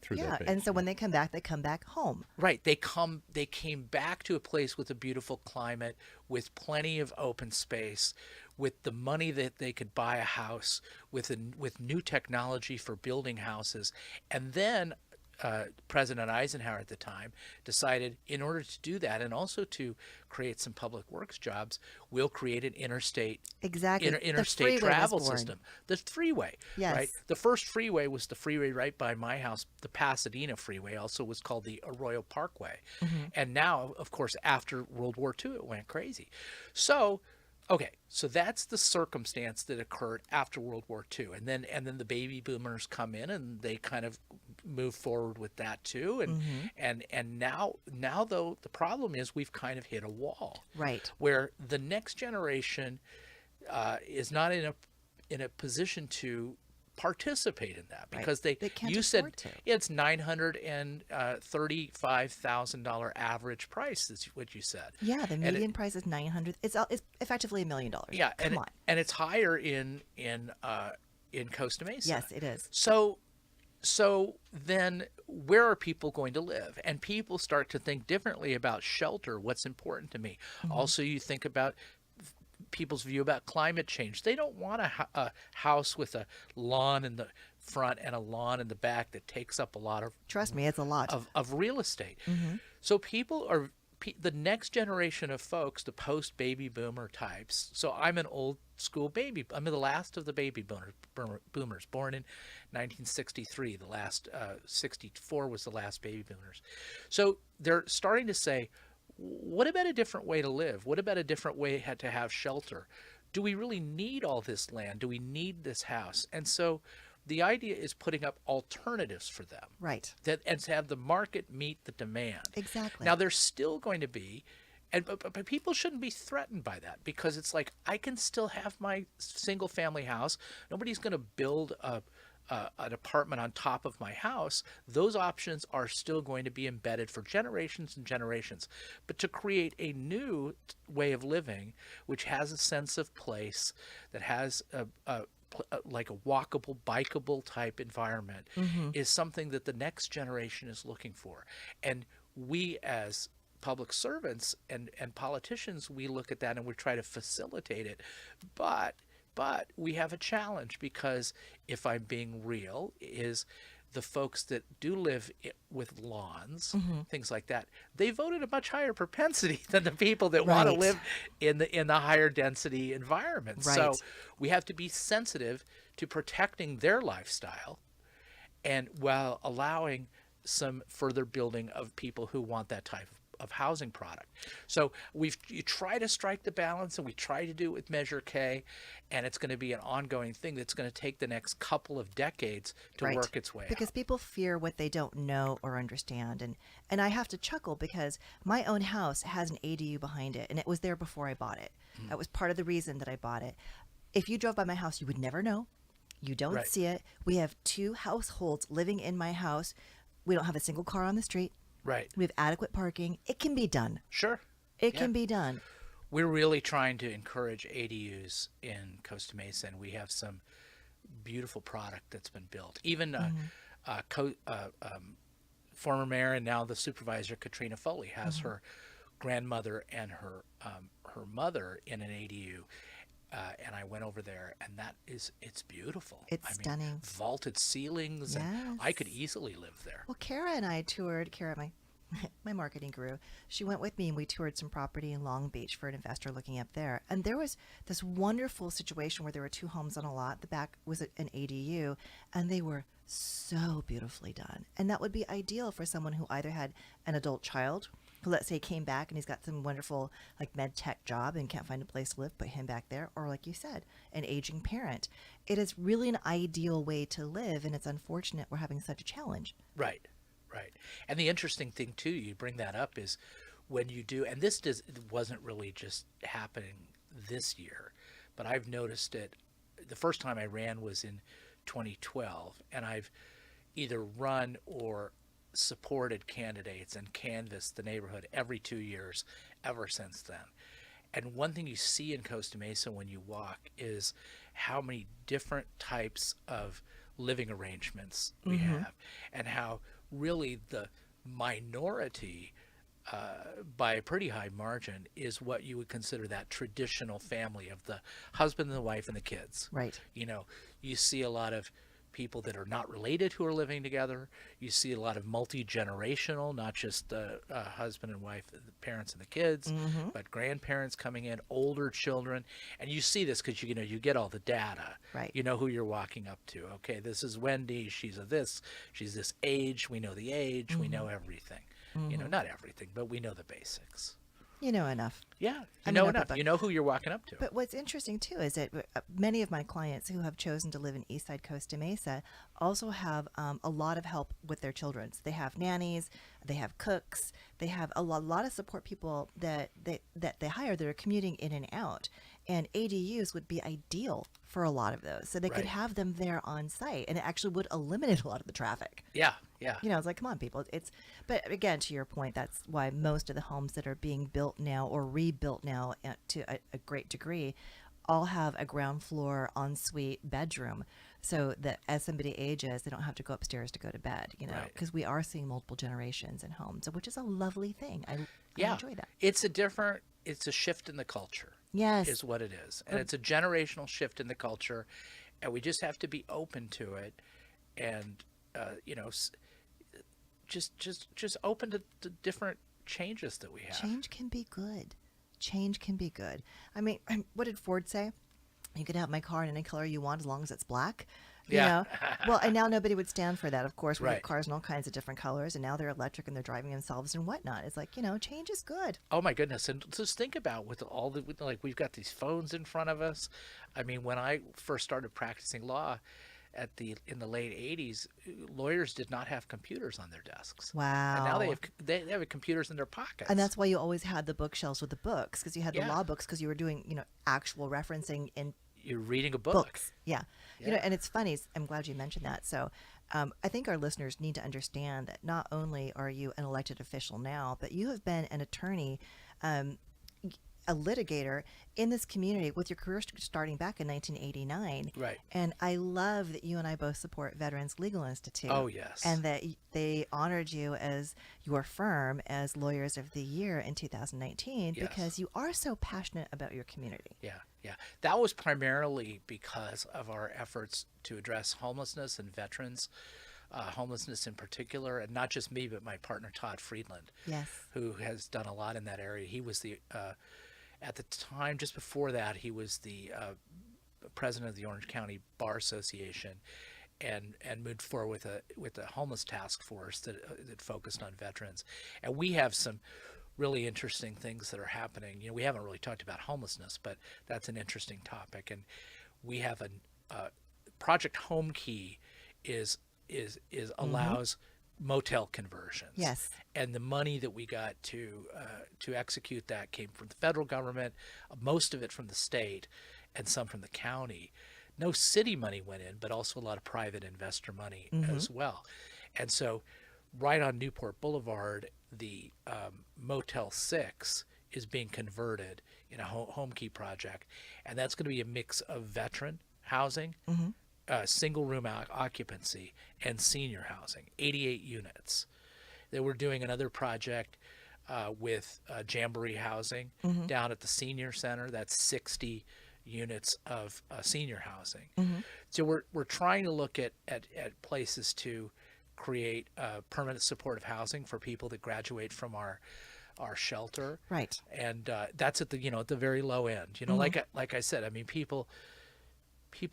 A: through that base.
B: And so when they come back home.
C: Right. They came back to a place with a beautiful climate, with plenty of open space, with the money that they could buy a house, with new technology for building houses. And then President Eisenhower at the time decided, in order to do that and also to create some public works jobs, we'll create an interstate interstate travel system. The freeway.
B: Yes.
C: Right. The first freeway was the freeway right by my house. The Pasadena Freeway also was called the Arroyo Parkway. And now, of course, after World War II, it went crazy. So that's the circumstance that occurred after World War II, and then the baby boomers come in and they kind of move forward with that too, and now though the problem is we've kind of hit a wall,
B: Right.
C: where the next generation is not in a position to participate in that
B: Right.
C: because
B: They can't
C: you said
B: afford to.
C: it's $935,000 average price is what you said.
B: Yeah, the
C: And
B: median price is 900. It's effectively $1 million.
C: yeah,
B: Come on.
C: and it's higher in Costa Mesa.
B: Yes, it is.
C: So then where are people going to live? And people start to think differently about shelter, what's important to me. Also, you think about people's view about climate change. They don't want a house with a lawn in the front and a lawn in the back that takes up a lot
B: Trust me, it's a lot.
C: of real estate. So people are the next generation of folks, the post-baby boomer types. So I'm an old school baby. I'm the last of the baby boomers, born in 1963. The last 64 was the last baby boomers. So they're starting to say, what about a different way to live? What about a different way to have shelter? Do we really need all this land? Do we need this house? And so the idea is putting up alternatives for them.
B: Right.
C: And to have the market meet the demand.
B: Exactly.
C: Now, there's still going to be, but people shouldn't be threatened by that because it's like, I can still have my single family house. Nobody's going to build an apartment on top of my house. Those options are still going to be embedded for generations and generations. But to create a new way of living, which has a sense of place, that has like a walkable, bikeable type environment, is something that the next generation is looking for. And we as public servants and politicians, we look at that and we try to facilitate it. But we have a challenge because, if I'm being real, is the folks that do live with lawns, things like that, they vote at a much higher propensity than the people that want to
B: Right.
C: live in the higher density environment.
B: Right.
C: So we have to be sensitive to protecting their lifestyle, and while allowing some further building of people who want that type of housing product. So you try to strike the balance, and we try to do it with Measure K, and it's going to be an ongoing thing that's going to take the next couple of decades to
B: Right.
C: work its way
B: Because
C: out.
B: people fear what they don't know or understand. And I have to chuckle because my own house has an ADU behind it, and it was there before I bought it. That was part of the reason that I bought it. If you drove by my house, you would never know. You don't
C: Right.
B: see it. We have 2 households living in my house. We don't have a single car on the street.
C: Right.
B: We have adequate parking. It can be done.
C: Sure.
B: It
C: Yeah.
B: can be done.
C: We're really trying to encourage ADUs in Costa Mesa, and we have some beautiful product that's been built. Even former mayor and now the supervisor, Katrina Foley, has her grandmother and her mother in an ADU. And I went over there, and it's beautiful.
B: It's stunning.
C: Vaulted ceilings, and I could
B: Yes.
C: easily live there.
B: Well, Kara and I toured, Kara, my marketing guru, she went with me and we toured some property in Long Beach for an investor looking up there. And there was this wonderful situation where there were 2 homes on a lot. The back was an ADU, and they were so beautifully done. And that would be ideal for someone who either had an adult child who, let's say, came back and he's got some wonderful like med tech job and can't find a place to live, put him back there. Or like you said, an aging parent. It is really an ideal way to live, and it's unfortunate we're having such a challenge.
C: Right. And the interesting thing too, you bring that up, is when you do, and it wasn't really just happening this year, but I've noticed it. The first time I ran was in 2012, and I've either run or supported candidates and canvassed the neighborhood every 2 years ever since then. And one thing you see in Costa Mesa when you walk is how many different types of living arrangements we have, and how really the minority, by a pretty high margin, is what you would consider that traditional family of the husband and the wife and the kids.
B: Right.
C: You see a lot of people that are not related who are living together. You see a lot of multi-generational, not just the husband and wife, the parents and the kids, but grandparents coming in, older children. And you see this because you get all the data.
B: Right.
C: You know who you're walking up to. Okay, this is Wendy. She's this age. We know the age. We know everything. Not everything, but we know the basics.
B: You know enough.
C: Yeah,
B: I
C: you
B: mean,
C: know
B: but-
C: enough. You know who you're walking up to.
B: But what's interesting too is that many of my clients who have chosen to live in Eastside Costa Mesa also have a lot of help with their children. So they have nannies, they have cooks, they have a lot of support people that they hire that are commuting in and out. And ADUs would be ideal for a lot of those. So they could
C: Right.
B: have them there on site, and it actually would eliminate a lot of the traffic.
C: Yeah, yeah.
B: You know, it's like, come on, people. But again, to your point, that's why most of the homes that are being built now or rebuilt now to a great degree all have a ground floor ensuite bedroom. So that as somebody ages, they don't have to go upstairs to go to bed, you know,
C: Right.
B: because we are seeing multiple generations in homes, which is a lovely thing. I
C: Yeah.
B: enjoy that.
C: It's a shift in the culture.
B: Yes.
C: Is what it is. And it's a generational shift in the culture, and we just have to be open to it, and you know, just open to the different changes that we have.
B: Change can be good. Change can be good. I mean, what did Ford say? You could have my car in any color you want as long as it's black. You
C: Yeah.
B: know? Well, and now nobody would stand for that. Of course, we have
C: Right.
B: cars in all kinds of different colors, and now they're electric and they're driving themselves and whatnot. It's like, you know, change is good.
C: Oh my goodness! And just think about with all the like we've got these phones in front of us. I mean, when I first started practicing law in the late '80s, lawyers did not have computers on their desks.
B: Wow.
C: And now they have computers in their pockets.
B: And that's why you always had the bookshelves with the books, because you had the
C: Yeah.
B: law books, because you were doing, you know, actual referencing in
C: You're reading a book.
B: books. Yeah. You know,
C: Yeah.
B: and it's funny. I'm glad you mentioned that. So I think our listeners need to understand that not only are you an elected official now, but you have been an attorney, a litigator in this community with your career starting back in 1989.
C: Right.
B: And I love that you and I both support Veterans Legal Institute.
C: Oh, yes.
B: And that they honored you as your firm as Lawyers of the Year in 2019
C: Yes.
B: because you are so passionate about your community.
C: Yeah, yeah. That was primarily because of our efforts to address homelessness and veterans, homelessness in particular, and not just me, but my partner Todd Friedland,
B: Yes.
C: who has done a lot in that area. He was the, at the time, just before that, he was the president of the Orange County Bar Association, and moved forward with a homeless task force that focused on veterans. And we have some really interesting things that are happening. You know, we haven't really talked about homelessness, but that's an interesting topic. And we have a Project Home Key is allows motel conversions.
B: Yes.
C: And the money that we got to execute that came from the federal government, most of it from the state, and some from the county. No city money went in, but also a lot of private investor money as well. And so right on Newport Boulevard, the Motel 6 is being converted in a home key project. And that's going to be a mix of veteran housing, single room occupancy, and senior housing, 88 units. They were doing another project with Jamboree Housing down at the senior center. That's 60 units of senior housing. So we're trying to look at places to create permanent supportive housing for people that graduate from our shelter.
B: Right.
C: And that's at the at the very low end. You know, like I said, I mean, people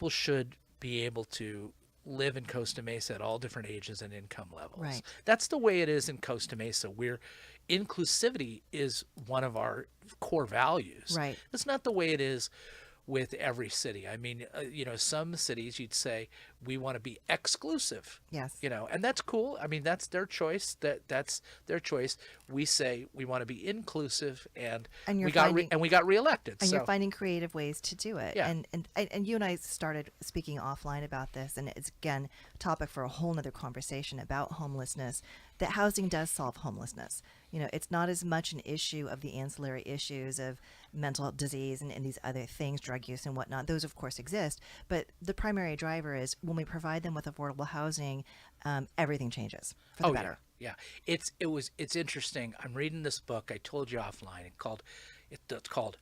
C: should be able to live in Costa Mesa at all different ages and income levels.
B: Right.
C: That's the way it is in Costa Mesa, where inclusivity is one of our core values.
B: Right.
C: That's not the way it is with every city. I mean, some cities you'd say we want to be exclusive.
B: Yes.
C: And that's cool. I mean, that's their choice. That's their choice. We say we want to be inclusive, and
B: you're
C: we got
B: finding-
C: we got reelected.
B: And
C: so
B: you're finding creative ways to do it.
C: Yeah.
B: And you and I started speaking offline about this, and it's, again, a topic for a whole nother conversation about homelessness, that housing does solve homelessness. It's not as much an issue of the ancillary issues of mental disease and these other things, drug use and whatnot. Those, of course, exist. But the primary driver is when we provide them with affordable housing, everything changes for the better.
C: Yeah. It's interesting. I'm reading this book I told you offline. It's called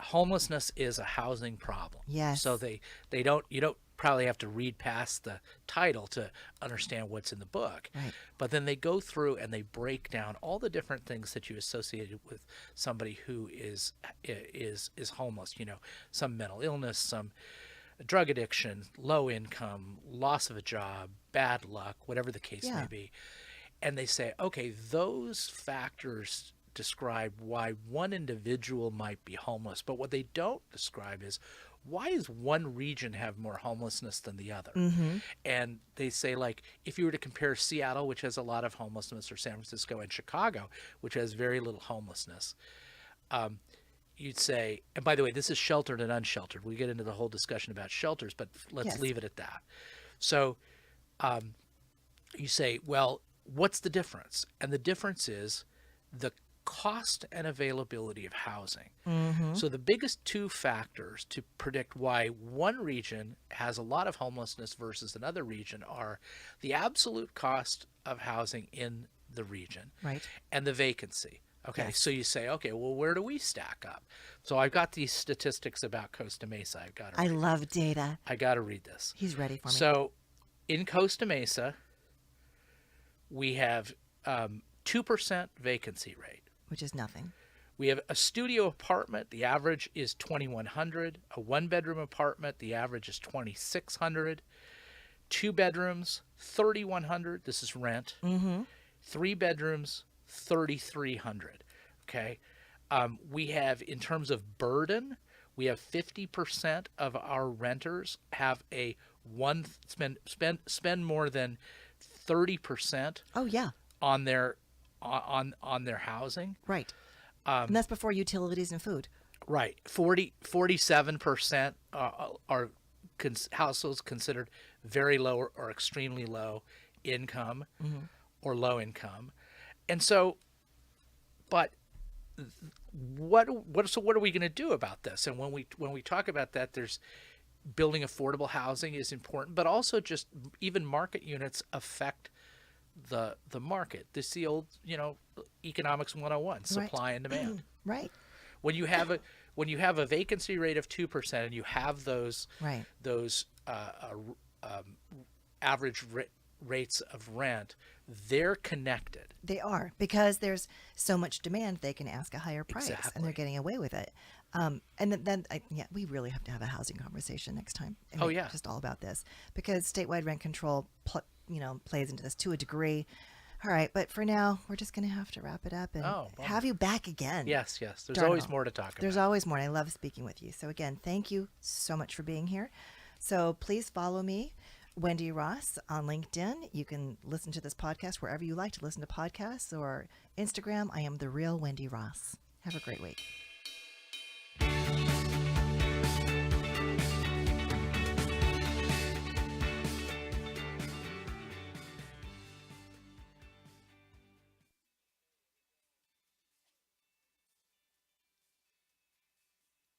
C: Homelessness is a Housing Problem.
B: Yes.
C: So you don't probably have to read past the title to understand what's in the book.
B: Right.
C: But then they go through and they break down all the different things that you associated with somebody who is homeless. Some mental illness, some drug addiction, low income, loss of a job, bad luck, whatever the case may be. And they say, okay, those factors describe why one individual might be homeless. But what they don't describe is, why does one region have more homelessness than the other? And they say, like, if you were to compare Seattle, which has a lot of homelessness, or San Francisco and Chicago, which has very little homelessness, you'd say, and by the way, this is sheltered and unsheltered. We get into the whole discussion about shelters, but let's
B: Yes.
C: leave it at that. So you say, well, what's the difference? And the difference is the cost and availability of housing. So the biggest two factors to predict why one region has a lot of homelessness versus another region are the absolute cost of housing in the region
B: Right.
C: and the vacancy. Okay,
B: Yes.
C: so you say, okay, well, where do we stack up? So I've got these statistics about Costa Mesa.
B: I love data.
C: I got to read this.
B: He's ready for me.
C: So in Costa Mesa, we have 2% vacancy rate.
B: Which is nothing.
C: We have a studio apartment. The average is $2,100. A one-bedroom apartment. The average is $2,600. 2 bedrooms, $3,100. This is rent. 3 bedrooms, $3,300. Okay. We have, in terms of burden, we have 50% of our renters have a spend more than 30%
B: Oh yeah.
C: on their housing.
B: Right. And that's before utilities and food.
C: Right. 47% are households considered very low or extremely low income or low income. And so, but what are we going to do about this? And when we talk about that, there's building affordable housing is important, but also just even market units affect the market. This is the old, economics 101, supply and demand.
B: Right.
C: When you have a vacancy rate of 2% and you have those
B: Right.
C: average rates of rent, they're connected.
B: They are, because there's so much demand, they can ask a higher price, and
C: Exactly.
B: they're getting away with it. And then we really have to have a housing conversation next time.
C: Oh, yeah.
B: Just all about this, because statewide rent control, plays into this to a degree. All right, but for now, we're just going to have to wrap it up and
C: Oh, bummer.
B: have you back again.
C: Yes. There's
B: Darn
C: always
B: it.
C: more to talk about.
B: There's always more, and I love speaking with you. So again, thank you so much for being here. So please follow me, Wendy Ross, on LinkedIn. You can listen to this podcast wherever you like to listen to podcasts, or Instagram. I am The Real Wendy Ross. Have a great week.